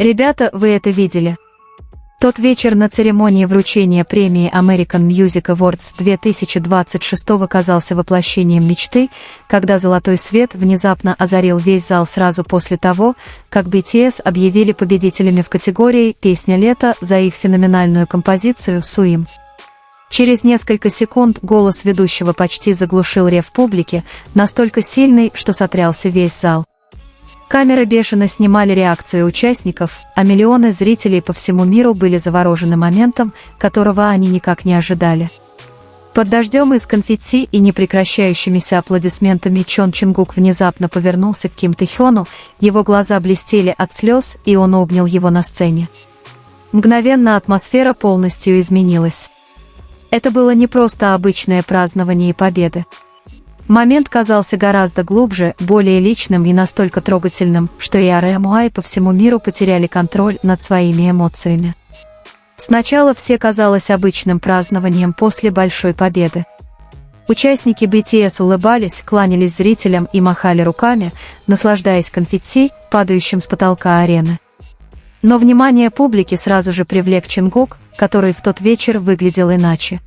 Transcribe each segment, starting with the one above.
Ребята, вы это видели? Тот вечер на церемонии вручения премии American Music Awards 2026 казался воплощением мечты, когда золотой свет внезапно озарил весь зал сразу после того, как BTS объявили победителями в категории «Песня лета» за их феноменальную композицию «Суим». Через несколько секунд голос ведущего почти заглушил рев публики, настолько сильный, что сотрясся весь зал. Камеры бешено снимали реакцию участников, а миллионы зрителей по всему миру были заворожены моментом, которого они никак не ожидали. Под дождем из конфетти и непрекращающимися аплодисментами Чон Чунгук внезапно повернулся к Ким Тэхёну, его глаза блестели от слез, и он обнял его на сцене. Мгновенно атмосфера полностью изменилась. Это было не просто обычное празднование победы. Момент казался гораздо глубже, более личным и настолько трогательным, что и RM и по всему миру потеряли контроль над своими эмоциями. Сначала все казалось обычным празднованием после большой победы. Участники BTS улыбались, кланялись зрителям и махали руками, наслаждаясь конфетти, падающим с потолка арены. Но внимание публики сразу же привлек Чунгук, который в тот вечер выглядел иначе.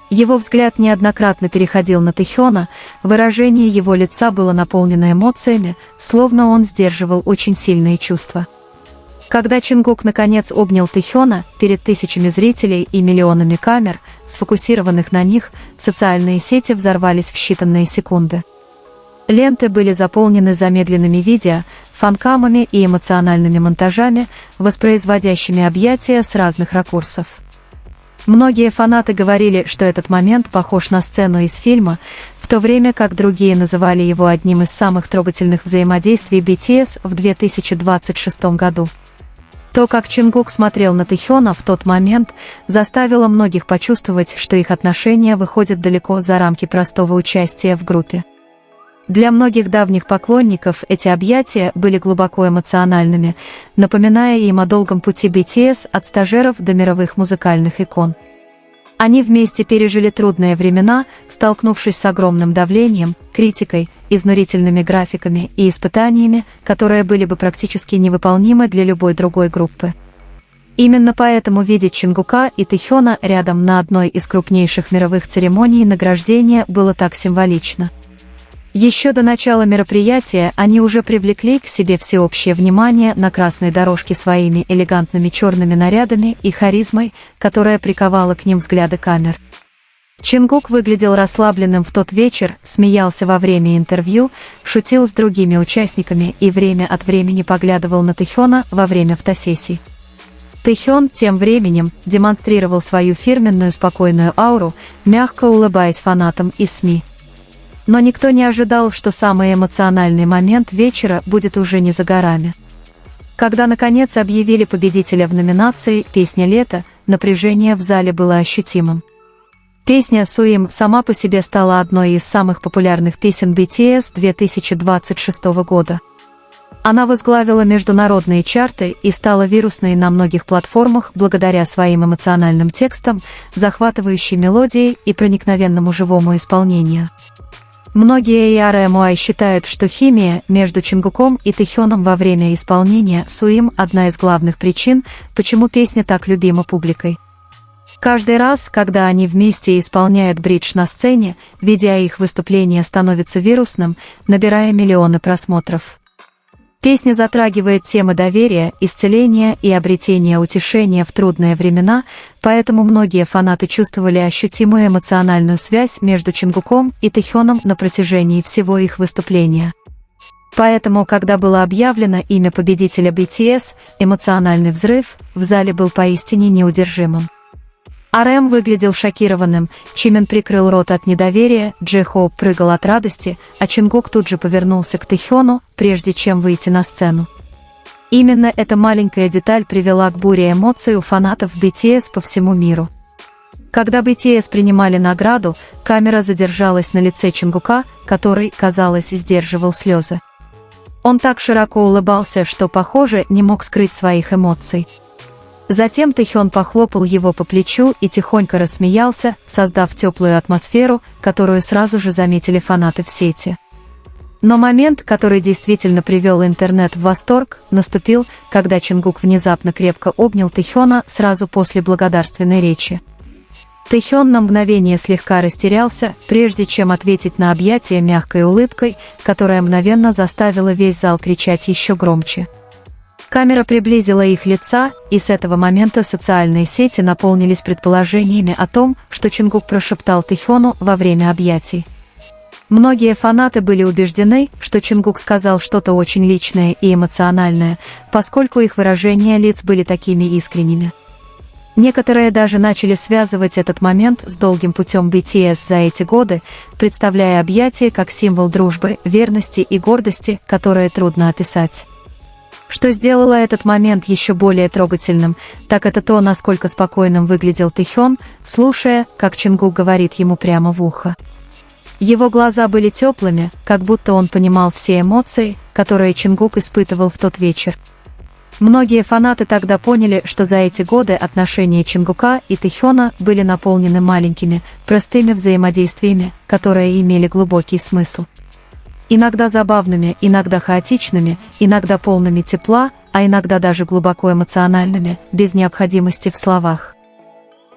Его взгляд неоднократно переходил на Тэхёна, выражение его лица было наполнено эмоциями, словно он сдерживал очень сильные чувства. Когда Чунгук наконец обнял Тэхёна, перед тысячами зрителей и миллионами камер, сфокусированных на них, социальные сети взорвались в считанные секунды. Ленты были заполнены замедленными видео, фанкамами и эмоциональными монтажами, воспроизводящими объятия с разных ракурсов. Многие фанаты говорили, что этот момент похож на сцену из фильма, в то время как другие называли его одним из самых трогательных взаимодействий BTS в 2026 году. То, как Чунгук смотрел на Тэхёна в тот момент, заставило многих почувствовать, что их отношения выходят далеко за рамки простого участия в группе. Для многих давних поклонников эти объятия были глубоко эмоциональными, напоминая им о долгом пути BTS от стажеров до мировых музыкальных икон. Они вместе пережили трудные времена, столкнувшись с огромным давлением, критикой, изнурительными графиками и испытаниями, которые были бы практически невыполнимы для любой другой группы. Именно поэтому видеть Чунгука и Тэхёна рядом на одной из крупнейших мировых церемоний награждения было так символично. Еще до начала мероприятия они уже привлекли к себе всеобщее внимание на красной дорожке своими элегантными черными нарядами и харизмой, которая приковала к ним взгляды камер. Чунгук выглядел расслабленным в тот вечер, смеялся во время интервью, шутил с другими участниками и время от времени поглядывал на Тэхёна во время фотосессий. Тэхён тем временем демонстрировал свою фирменную спокойную ауру, мягко улыбаясь фанатам и СМИ. Но никто не ожидал, что самый эмоциональный момент вечера будет уже не за горами. Когда наконец объявили победителя в номинации «Песня лета», напряжение в зале было ощутимым. Песня «Суим» сама по себе стала одной из самых популярных песен BTS 2026 года. Она возглавила международные чарты и стала вирусной на многих платформах благодаря своим эмоциональным текстам, захватывающей мелодией и проникновенному живому исполнению. Многие RM считают, что химия между Чунгуком и Тэхёном во время исполнения «Суим» – одна из главных причин, почему песня так любима публикой. Каждый раз, когда они вместе исполняют бридж на сцене, видео их выступления становится вирусным, набирая миллионы просмотров. Песня затрагивает темы доверия, исцеления и обретения утешения в трудные времена, поэтому многие фанаты чувствовали ощутимую эмоциональную связь между Чунгуком и Тэхёном на протяжении всего их выступления. Поэтому, когда было объявлено имя победителя BTS, эмоциональный взрыв в зале был поистине неудержимым. RM выглядел шокированным, Чимин прикрыл рот от недоверия, Джи-Хоуп прыгал от радости, а Чунгук тут же повернулся к Тэхёну, прежде чем выйти на сцену. Именно эта маленькая деталь привела к буре эмоций у фанатов BTS по всему миру. Когда BTS принимали награду, камера задержалась на лице Чунгука, который, казалось, сдерживал слезы. Он так широко улыбался, что, похоже, не мог скрыть своих эмоций. Затем Тэхён похлопал его по плечу и тихонько рассмеялся, создав теплую атмосферу, которую сразу же заметили фанаты в сети. Но момент, который действительно привел интернет в восторг, наступил, когда Чонгук внезапно крепко обнял Тэхёна сразу после благодарственной речи. Тэхён на мгновение слегка растерялся, прежде чем ответить на объятие мягкой улыбкой, которая мгновенно заставила весь зал кричать еще громче. Камера приблизила их лица, и с этого момента социальные сети наполнились предположениями о том, что Чонгук прошептал Тэхёну во время объятий. Многие фанаты были убеждены, что Чонгук сказал что-то очень личное и эмоциональное, поскольку их выражения лиц были такими искренними. Некоторые даже начали связывать этот момент с долгим путем BTS за эти годы, представляя объятия как символ дружбы, верности и гордости, которые трудно описать. Что сделало этот момент еще более трогательным, так это то, насколько спокойным выглядел Тэхён, слушая, как Чонгук говорит ему прямо в ухо. Его глаза были теплыми, как будто он понимал все эмоции, которые Чонгук испытывал в тот вечер. Многие фанаты тогда поняли, что за эти годы отношения Чонгука и Тэхёна были наполнены маленькими, простыми взаимодействиями, которые имели глубокий смысл. Иногда забавными, иногда хаотичными, иногда полными тепла, а иногда даже глубоко эмоциональными, без необходимости в словах.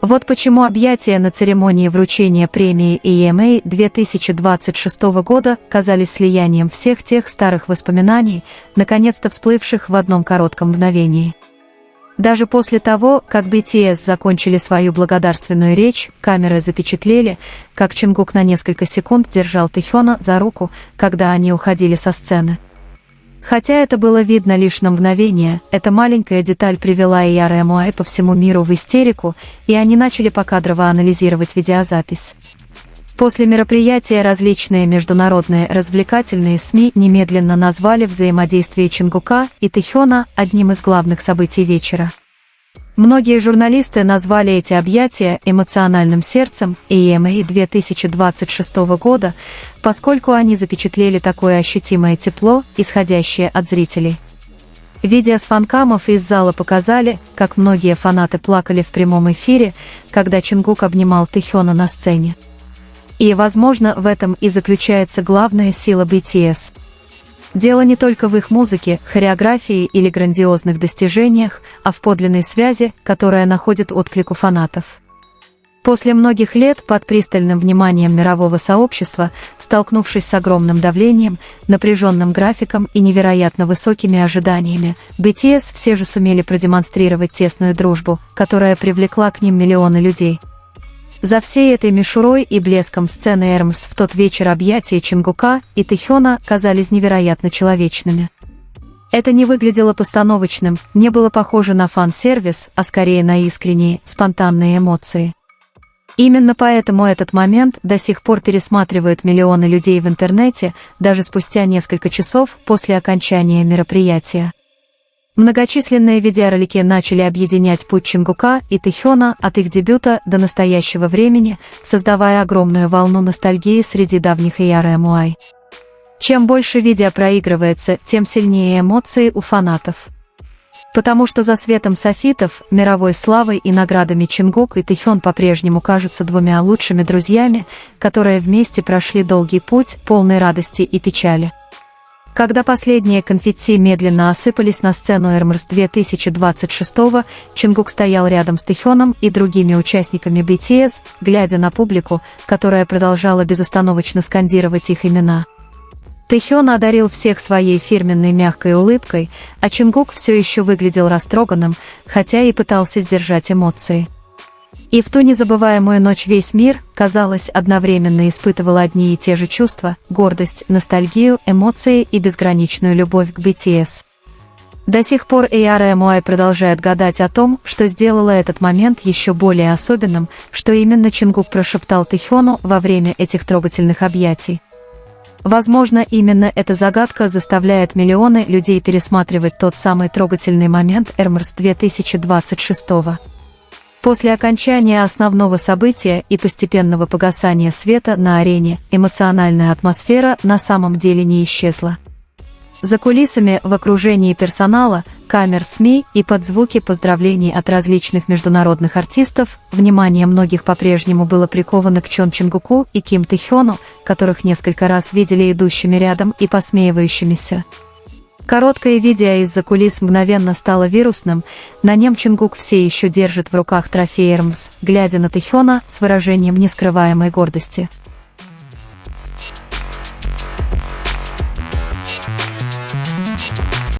Вот почему объятия на церемонии вручения премии EMA 2026 года казались слиянием всех тех старых воспоминаний, наконец-то всплывших в одном коротком мгновении. Даже после того, как BTS закончили свою благодарственную речь, камеры запечатлели, как Чонгук на несколько секунд держал Тэхёна за руку, когда они уходили со сцены. Хотя это было видно лишь на мгновение, эта маленькая деталь привела ERMY по всему миру в истерику, и они начали покадрово анализировать видеозапись. После мероприятия различные международные развлекательные СМИ немедленно назвали взаимодействие Чонгука и Тэхёна одним из главных событий вечера. Многие журналисты назвали эти объятия эмоциональным сердцем EMA 2026 года, поскольку они запечатлели такое ощутимое тепло, исходящее от зрителей. Видео с фанкамов из зала показали, как многие фанаты плакали в прямом эфире, когда Чонгук обнимал Тэхёна на сцене. И, возможно, в этом и заключается главная сила BTS. Дело не только в их музыке, хореографии или грандиозных достижениях, а в подлинной связи, которая находит отклик у фанатов. После многих лет под пристальным вниманием мирового сообщества, столкнувшись с огромным давлением, напряженным графиком и невероятно высокими ожиданиями, BTS все же сумели продемонстрировать тесную дружбу, которая привлекла к ним миллионы людей. За всей этой мишурой и блеском сцены Эрмс в тот вечер объятия Чонгука и Тэхёна казались невероятно человечными. Это не выглядело постановочным, не было похоже на фан-сервис, а скорее на искренние, спонтанные эмоции. Именно поэтому этот момент до сих пор пересматривают миллионы людей в интернете, даже спустя несколько часов после окончания мероприятия. Многочисленные видеоролики начали объединять путь Чонгука и Тэхёна от их дебюта до настоящего времени, создавая огромную волну ностальгии среди давних ERMY. Чем больше видео проигрывается, тем сильнее эмоции у фанатов. Потому что за светом софитов, мировой славой и наградами Чонгук и Тэхён по-прежнему кажутся двумя лучшими друзьями, которые вместе прошли долгий путь, полный радости и печали. Когда последние конфетти медленно осыпались на сцену Эрмс 2026, Чонгук стоял рядом с Тэхёном и другими участниками BTS, глядя на публику, которая продолжала безостановочно скандировать их имена. Тэхён одарил всех своей фирменной мягкой улыбкой, а Чонгук все еще выглядел растроганным, хотя и пытался сдержать эмоции. И в ту незабываемую ночь весь мир, казалось, одновременно испытывал одни и те же чувства: гордость, ностальгию, эмоции и безграничную любовь к BTS. До сих пор ERMY продолжает гадать о том, что сделало этот момент еще более особенным, что именно Чонгук прошептал Тэхёну во время этих трогательных объятий. Возможно, именно эта загадка заставляет миллионы людей пересматривать тот самый трогательный момент Эрмс 2026. После окончания основного события и постепенного погасания света на арене, эмоциональная атмосфера на самом деле не исчезла. За кулисами, в окружении персонала, камер СМИ и под звуки поздравлений от различных международных артистов, внимание многих по-прежнему было приковано к Чон Чингуку и Ким Тэхёну, которых несколько раз видели идущими рядом и посмеивающимися. Короткое видео из-за кулис мгновенно стало вирусным, на нем Чонгук все еще держит в руках трофей Эрмс, глядя на Тэхёна с выражением нескрываемой гордости.